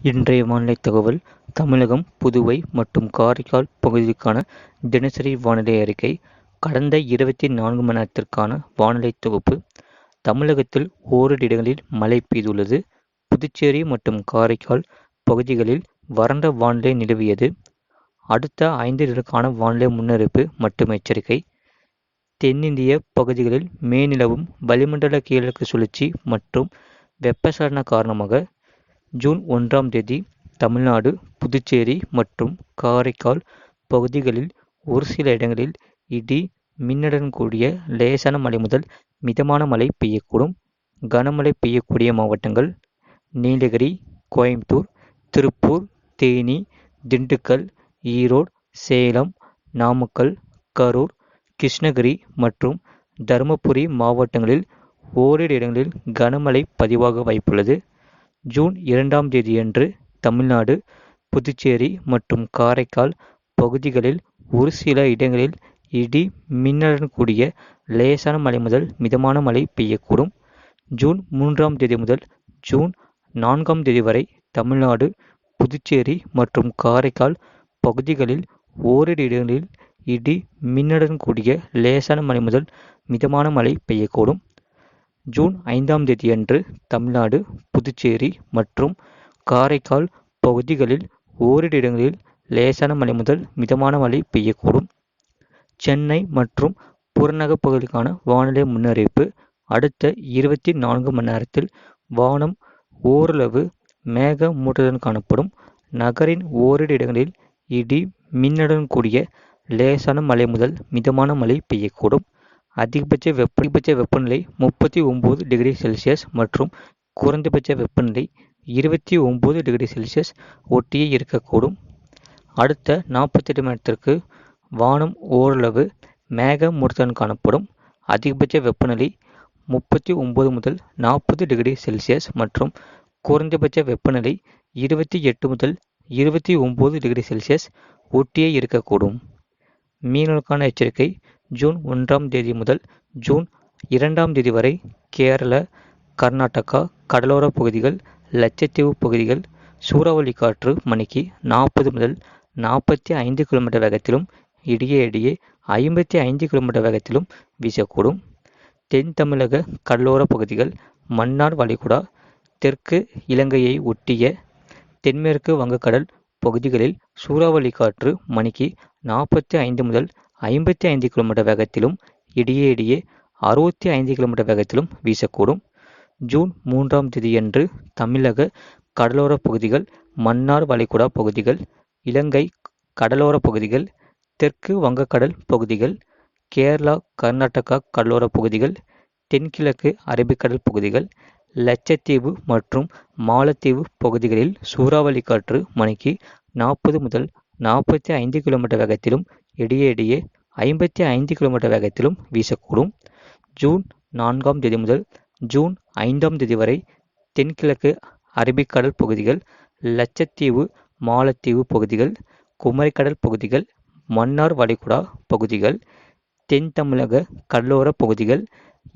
இன்றைய வானிலை தகவல். தமிழகம், புதுவை மற்றும் காரைக்கால் பகுதிகளுக்கான தினசரி வானிலை அறிக்கை. கடந்த 24 மணி நேரத்திற்கான வானிலை தொகுப்பு. தமிழகத்தில் ஓரிரு இடங்களில் மழை பெய்துள்ளது. புதுச்சேரி மற்றும் காரைக்கால் பகுதிகளில் வறண்ட வானிலை நிலவியது. அடுத்த 5 தினங்களுக்கான வானிலை முன்னறிவிப்பு மற்றும் எச்சரிக்கை. தென்னிந்திய பகுதிகளில் மேநிலவும் வளிமண்டல கீழடுக்கு சுழற்சி மற்றும் வெப்பச்சலன காரணமாக ஜூன் 1ஆம் தேதி தமிழ்நாடு, புதுச்சேரி மற்றும் காரைக்கால் பகுதிகளில் ஒரு சில இடங்களில் இடி மின்னலுடன் கூடிய லேசான மழை முதல் மிதமான மழை பெய்யக்கூடும். கனமழை பெய்யக்கூடிய மாவட்டங்கள்: நீலகிரி, கோயம்புத்தூர், திருப்பூர், தேனி, திண்டுக்கல், ஈரோடு, சேலம், நாமக்கல், கரூர், கிருஷ்ணகிரி மற்றும் தருமபுரி மாவட்டங்களில் ஓரிரு இடங்களில் கனமழை பதிவாக வாய்ப்புள்ளது. ஜூன் 2ஆம் தேதியன்று தமிழ்நாடு, புதுச்சேரி மற்றும் காரைக்கால் பகுதிகளில் ஒரு சில இடங்களில் இடி மின்னலுடன் கூடிய லேசான மழை முதல் மிதமான மழை பெய்யக்கூடும். ஜூன் 3ஆம் தேதி முதல் ஜூன் 4ஆம் தேதி வரை தமிழ்நாடு, புதுச்சேரி மற்றும் காரைக்கால் பகுதிகளில் ஓரிரு இடங்களில் இடி மின்னலுடன் கூடிய லேசான மழை முதல் மிதமான மழை பெய்யக்கூடும். ஜூன் 5ஆம் தேதியன்று தமிழ்நாடு, புதுச்சேரி மற்றும் காரைக்கால் பகுதிகளில் ஓரிரு இடங்களில் லேசான மழை முதல் மிதமான மழை பெய்யக்கூடும். சென்னை மற்றும் புறநகர் பகுதிகளுக்கான வானிலை முன்னறிவிப்பு. அடுத்த 24 மணி நேரத்தில் வானம் ஓரளவு மேகமூட்டத்துடன் காணப்படும். நகரின் ஓரிரு இடங்களில் இடி மின்னலுடன் கூடிய லேசான மழை முதல் மிதமான மழை பெய்யக்கூடும். அதிகபட்ச வெப்பநிலை 39 டிகிரி செல்சியஸ் மற்றும் குறைந்தபட்ச வெப்பநிலை 29 டிகிரி செல்சியஸ் ஒட்டியே இருக்கக்கூடும். அடுத்த 48 மணி நேரத்திற்கு வானம் ஓரளவு மேகமூட்டத்துடன் காணப்படும். அதிகபட்ச வெப்பநிலை 39 முதல் 40 டிகிரி செல்சியஸ் மற்றும் குறைந்தபட்ச வெப்பநிலை 28 முதல் 29 டிகிரி செல்சியஸ் ஒட்டியே இருக்கக்கூடும். மீனவர்களுக்கான எச்சரிக்கை. ஜூன் 1ஆம் தேதி முதல் ஜூன் 2ஆம் தேதி வரை கேரள, கர்நாடகா கடலோர பகுதிகள், லட்சத்தீவு பகுதிகள் சூறாவளி காற்று மணிக்கு 40 முதல் 45 கிலோமீட்டர் வேகத்திலும் இடையே 55 கிலோமீட்டர் வேகத்திலும் வீசக்கூடும். தென் தமிழக கடலோர பகுதிகள், மன்னார் வளைகுடா, தெற்கு இலங்கையை ஒட்டிய தென்மேற்கு வங்கக்கடல் பகுதிகளில் சூறாவளி காற்று மணிக்கு 45 முதல் 55 கிலோமீட்டர் வேகத்திலும் இடையே 65 கிலோமீட்டர் வேகத்திலும் வீசக்கூடும். ஜூன் 3ஆம் தேதியன்று தமிழக கடலோர பகுதிகள், மன்னார் வளைகுடா பகுதிகள், இலங்கை கடலோர பகுதிகள், தெற்கு வங்கக்கடல் பகுதிகள், கேரளா, கர்நாடகா கடலோர பகுதிகள், தென்கிழக்கு அரபிக்கடல் பகுதிகள், லட்சத்தீவு மற்றும் மாலத்தீவு பகுதிகளில் சூறாவளி காற்று மணிக்கு 40 முதல் 45 கிலோமீட்டர் வேகத்திலும் இடையே 55 கிலோமீட்டர் வேகத்திலும் வீசக்கூடும். ஜூன் 4ஆம் தேதி முதல் ஜூன் 5ஆம் தேதி வரை தென்கிழக்கு அரபிக்கடல் பகுதிகள், லட்சத்தீவு, மாலத்தீவு பகுதிகள், குமரிக்கடல் பகுதிகள், மன்னார் வளைகுடா பகுதிகள், தென் தமிழக கடலோர பகுதிகள்,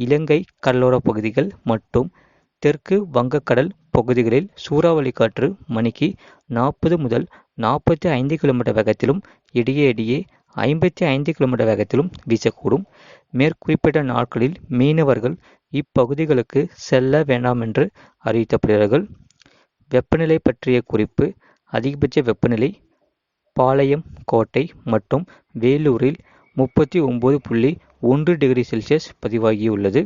இலங்கை கடலோர பகுதிகள் மற்றும் தெற்கு வங்கக்கடல் பகுதிகளில் சூறாவளி காற்று மணிக்கு 40 முதல் 45 கிலோமீட்டர் வேகத்திலும் இடையே 55 கிலோமீட்டர் வேகத்திலும் வீசக்கூடும். மேற்குறிப்பிட்ட நாட்களில் மீனவர்கள் இப்பகுதிகளுக்கு செல்ல வேண்டாம் என்று அறிவிக்கப்படுகிறார்கள். வெப்பநிலை பற்றிய குறிப்பு. அதிகபட்ச வெப்பநிலை பாளையம் கோட்டை மற்றும் வேலூரில் 39.1 டிகிரி செல்சியஸ் பதிவாகியுள்ளது.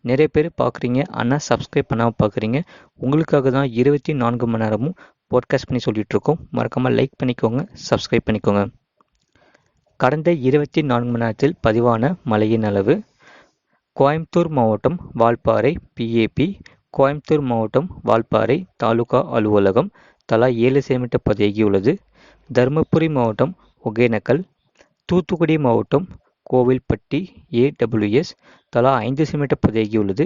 நிறைய பேர் பார்க்குறீங்க, ஆனால் சப்ஸ்கிரைப் பண்ணாமல் பார்க்குறீங்க. உங்களுக்காக தான் 24 மணி நேரமும் பாட்காஸ்ட் பண்ணி சொல்லிகிட்ருக்கோம். மறக்காமல் லைக் பண்ணிக்கோங்க, சப்ஸ்கிரைப் பண்ணிக்கோங்க. கடந்த 24 மணி நேரத்தில் பதிவான மழையின் அளவு: கோயம்புத்தூர் மாவட்டம் வால்பாறை பிஏபி, கோயம்புத்தூர் மாவட்டம் வால்பாறை தாலுகா அலுவலகம் தலா 7 சென்டிமீட்டர் பதிவாகியுள்ளது. தருமபுரி மாவட்டம் ஒகேனக்கல், தூத்துக்குடி மாவட்டம் கோவில்பட்டி ஏடபிள்யூஎஸ் தலா 5 சென்டிமீட்டர் பதிவாகியுள்ளது.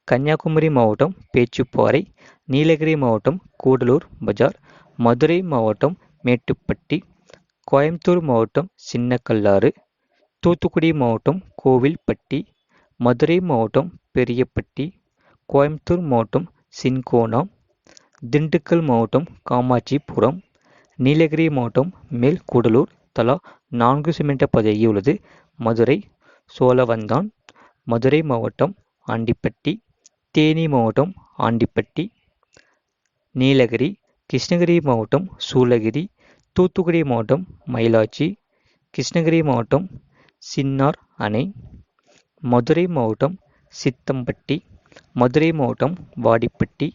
கன்னியாகுமரி மாவட்டம் பேச்சுப்பாறை, நீலகிரி மாவட்டம் கூடலூர் பஜார், மதுரை மாவட்டம் மேட்டுப்பட்டி, கோயம்புத்தூர் மாவட்டம் சின்னக்கல்லாறு, தூத்துக்குடி மாவட்டம் கோவில்பட்டி, மதுரை மாவட்டம் பெரியப்பட்டி, கோயம்புத்தூர் மாவட்டம் சின்கோனா, திண்டுக்கல் மாவட்டம் காமாட்சிபுரம், நீலகிரி மாவட்டம் மேல்கூடலூர் தலா 4 சென்டிமீட்டர் பதிவாகியுள்ளது. மதுரை சோழவந்தான், மதுரை மாவட்டம் ஆண்டிப்பட்டி, தேனி மாவட்டம் ஆண்டிப்பட்டி, நீலகிரி, கிருஷ்ணகிரி மாவட்டம் சூளகிரி, தூத்துக்குடி மாவட்டம் மயிலாச்சி, கிருஷ்ணகிரி மாவட்டம் சின்னார் அணை, மதுரை மாவட்டம் சித்தம்பட்டி, மதுரை மாவட்டம் வாடிப்பட்டி,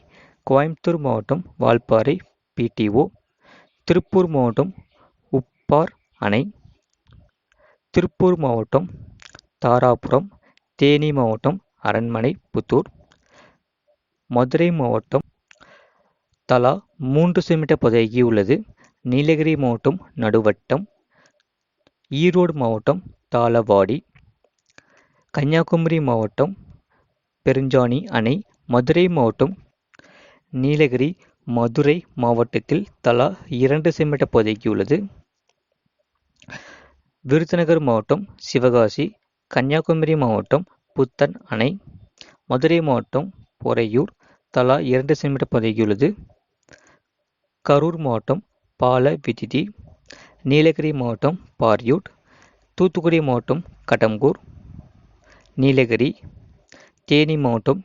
கோயம்புத்தூர் மாவட்டம் வால்பாறை பிடிஓ, திருப்பூர் மாவட்டம் உப்பார் அணை, திருப்பூர் மாவட்டம் தாராபுரம், தேனி மாவட்டம் அரண்மனை புத்தூர், மதுரை மாவட்டம் தலா 3 சென்டிமீட்டர் பதிவாகியுள்ளது. நீலகிரி மாவட்டம் நடுவட்டம், ஈரோடு மாவட்டம் தாளவாடி, கன்னியாகுமரி மாவட்டம் பெருஞ்சாணி அணை, மதுரை மாவட்டம் நீலகிரி, மதுரை மாவட்டத்தில் தலா 2 சென்டிமீட்டர் பதிவாகியுள்ளது. விருதுநகர் மாவட்டம் சிவகாசி, கன்னியாகுமரி மாவட்டம் புத்தன் அணை, மதுரை மாவட்டம் பொறையூர் தலா 2 சென்டிமீட்டர் பதிவாகியுள்ளது. கரூர் மாவட்டம் பாலவிதிதி, நீலகிரி மாவட்டம் பாரியூட், தூத்துக்குடி மாவட்டம் கடம்பூர், நீலகிரி, தேனி மாவட்டம்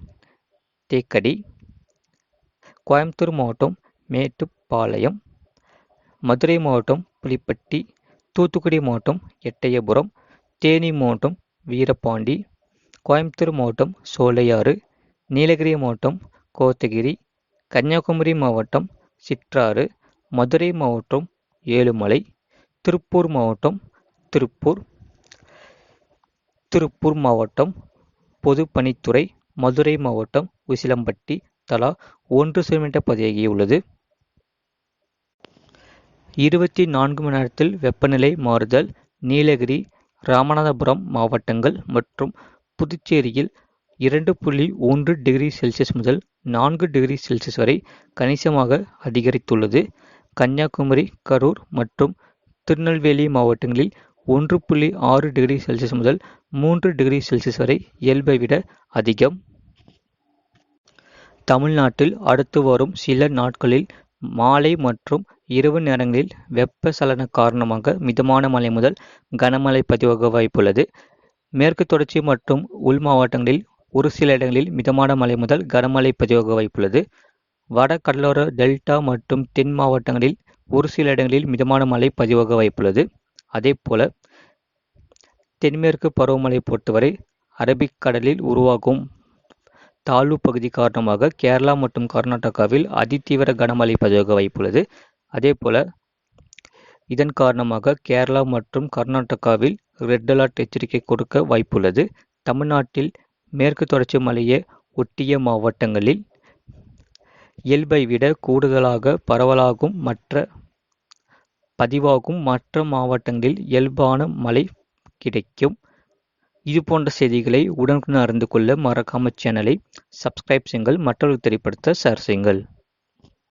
தேக்கடி, கோயம்புத்தூர் மாவட்டம் மேட்டுப்பாளையம், மதுரை மாவட்டம் புலிப்பட்டி, தூத்துக்குடி மாவட்டம் எட்டயபுரம், தேனி மாவட்டம் வீரபாண்டி, கோயம்புத்தூர் மாவட்டம் சோலையாறு, நீலகிரி மாவட்டம் கோத்தகிரி, கன்னியாகுமரி மாவட்டம் சிற்றாறு, மதுரை மாவட்டம் ஏழுமலை, திருப்பூர் மாவட்டம் திருப்பூர் மாவட்டம் பொதுப்பணித்துறை, மதுரை மாவட்டம் உசிலம்பட்டி தலா 1 சென்டிமீட்டர் பதிவாகியுள்ளது. 24 மணி நேரத்தில் வெப்பநிலை மாறுதல். நீலகிரி, ராமநாதபுரம் மாவட்டங்கள் மற்றும் புதுச்சேரியில் 2.1 டிகிரி செல்சியஸ் முதல் 4 டிகிரி செல்சியஸ் வரை கணிசமாக அதிகரித்துள்ளது. கன்னியாகுமரி, கரூர் மற்றும் திருநெல்வேலி மாவட்டங்களில் 1.6 டிகிரி செல்சியஸ் முதல் 3 டிகிரி செல்சியஸ் வரை இயல்பை விட அதிகம். தமிழ்நாட்டில் அடுத்து வரும் சில நாட்களில் மாலை மற்றும் இரவு நேரங்களில் வெப்பச்சலன காரணமாக மிதமான மழை முதல் கனமழை பதிவாக வாய்ப்புள்ளது. மேற்கு தொடர்ச்சி மற்றும் உள் மாவட்டங்களில் ஒரு சில இடங்களில் மிதமான மழை முதல் கனமழை பதிவாக வாய்ப்புள்ளது. வட கடலோர டெல்டா மற்றும் தென் மாவட்டங்களில் ஒரு சில இடங்களில் மிதமான மழை பதிவாக வாய்ப்புள்ளது. அதேபோல தென்மேற்கு பருவமழை பொறுத்தவரை அரபிக்கடலில் உருவாகும் தாழ்வு பகுதி காரணமாக கேரளா மற்றும் கர்நாடகாவில் அதிதீவிர கனமழை பதிவாக வாய்ப்புள்ளது. அதேபோல இதன் காரணமாக கேரளா மற்றும் கர்நாடகாவில் ரெட் அலர்ட் எச்சரிக்கை கொடுக்க வாய்ப்புள்ளது. தமிழ்நாட்டில் மேற்கு தொடர்ச்சி மலையை ஒட்டிய மாவட்டங்களில் இயல்பை விட கூடுதலாக பதிவாகும் மற்ற மாவட்டங்களில் இயல்பான மழை கிடைக்கும். இதுபோன்ற செய்திகளை உடனுக்குடன் அறிந்து கொள்ள மறக்காம சேனலை சப்ஸ்கிரைப் செய்யுங்கள், மற்றவர்களுக்கு தெரியப்படுத்த ஷேர் செய்யுங்கள்.